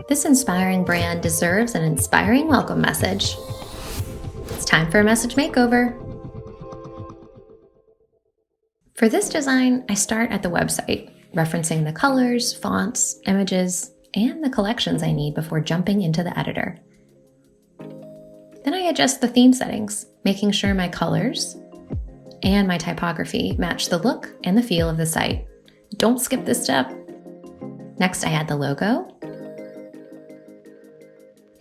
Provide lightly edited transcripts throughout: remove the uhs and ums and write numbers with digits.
This inspiring brand deserves an inspiring welcome message. It's time for a message makeover. For this design, I start at the website, referencing the colors, fonts, images, and the collections I need before jumping into the editor. Then I adjust the theme settings, making sure my colors and my typography match the look and the feel of the site. Don't skip this step. Next, I add the logo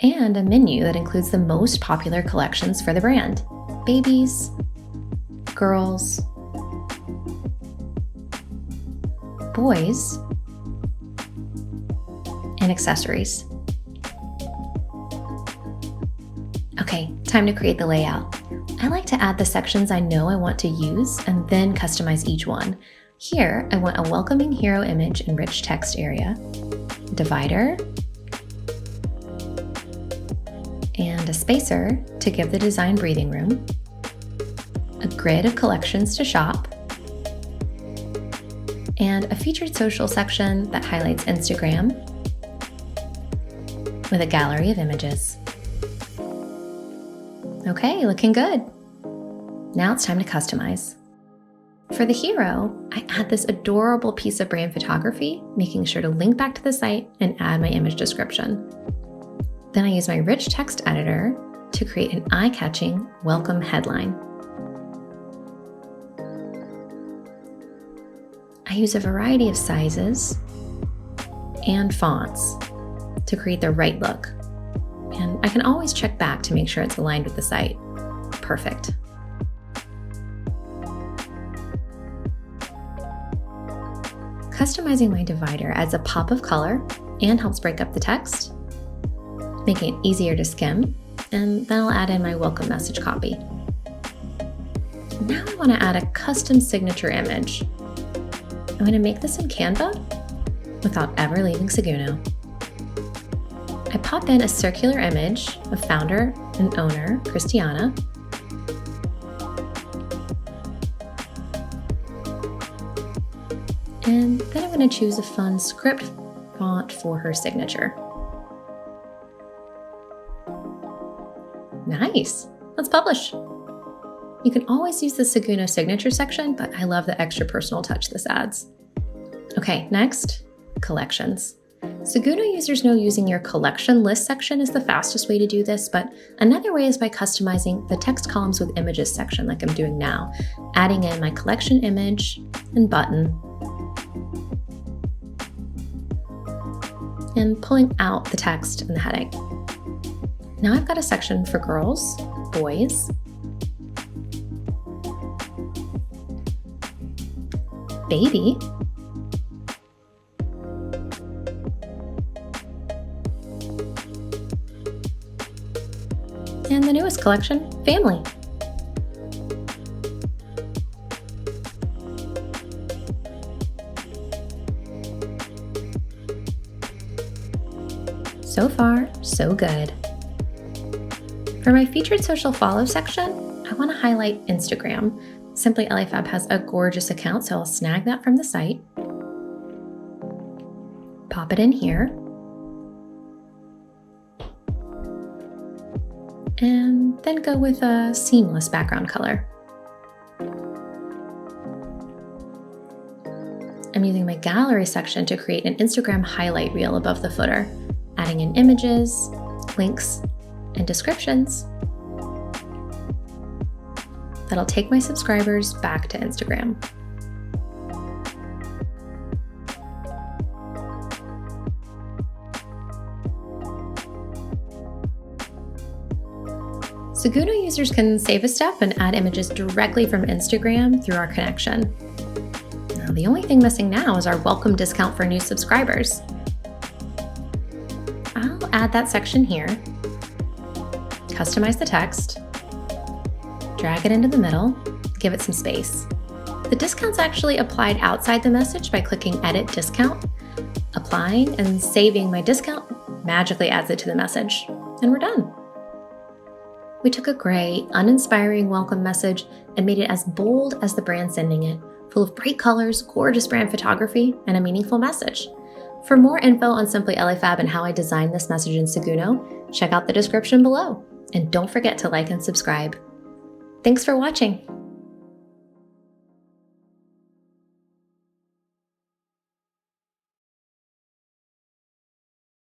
and a menu that includes the most popular collections for the brand: babies, girls, boys, and accessories. Okay, time to create the layout. I like to add the sections I know I want to use and then customize each one. Here, I want a welcoming hero image and rich text area, divider, and a spacer to give the design breathing room, a grid of collections to shop, and a featured social section that highlights Instagram with a gallery of images. Okay, looking good. Now it's time to customize. For the hero, I add this adorable piece of brand photography, making sure to link back to the site and add my image description. Then I use my rich text editor to create an eye-catching welcome headline. I use a variety of sizes and fonts to create the right look. And I can always check back to make sure it's aligned with the site. Perfect. Customizing my divider adds a pop of color and helps break up the text, making it easier to skim, and then I'll add in my welcome message copy. Now I want to add a custom signature image. I'm going to make this in Canva without ever leaving Seguno. I pop in a circular image of founder and owner Christiana, and then I'm going to choose a fun script font for her signature. Nice! Let's publish. You can always use the Seguno signature section, but I love the extra personal touch this adds. Okay, next, collections. Seguno users know using your collection list section is the fastest way to do this, but another way is by customizing the text columns with images section like I'm doing now, adding in my collection image and button, and pulling out the text and the heading. Now I've got a section for girls, boys, baby, and the newest collection, family. So far, so good. For my featured social follow section, I want to highlight Instagram. Simply EliFab has a gorgeous account, so I'll snag that from the site, pop it in here, and then go with a seamless background color. I'm using my gallery section to create an Instagram highlight reel above the footer, adding in images, links, and descriptions that'll take my subscribers back to Instagram. Seguno users can save a step and add images directly from Instagram through our connection. Now, the only thing missing now is our welcome discount for new subscribers. I'll add that section here, customize the text, drag it into the middle, give it some space. The discount's actually applied outside the message by clicking Edit Discount. Applying and saving my discount magically adds it to the message, and we're done. We took a gray, uninspiring welcome message and made it as bold as the brand sending it, full of bright colors, gorgeous brand photography, and a meaningful message. For more info on Simply EliFab and how I designed this message in Seguno, check out the description below. And don't forget to like and subscribe. Thanks for watching.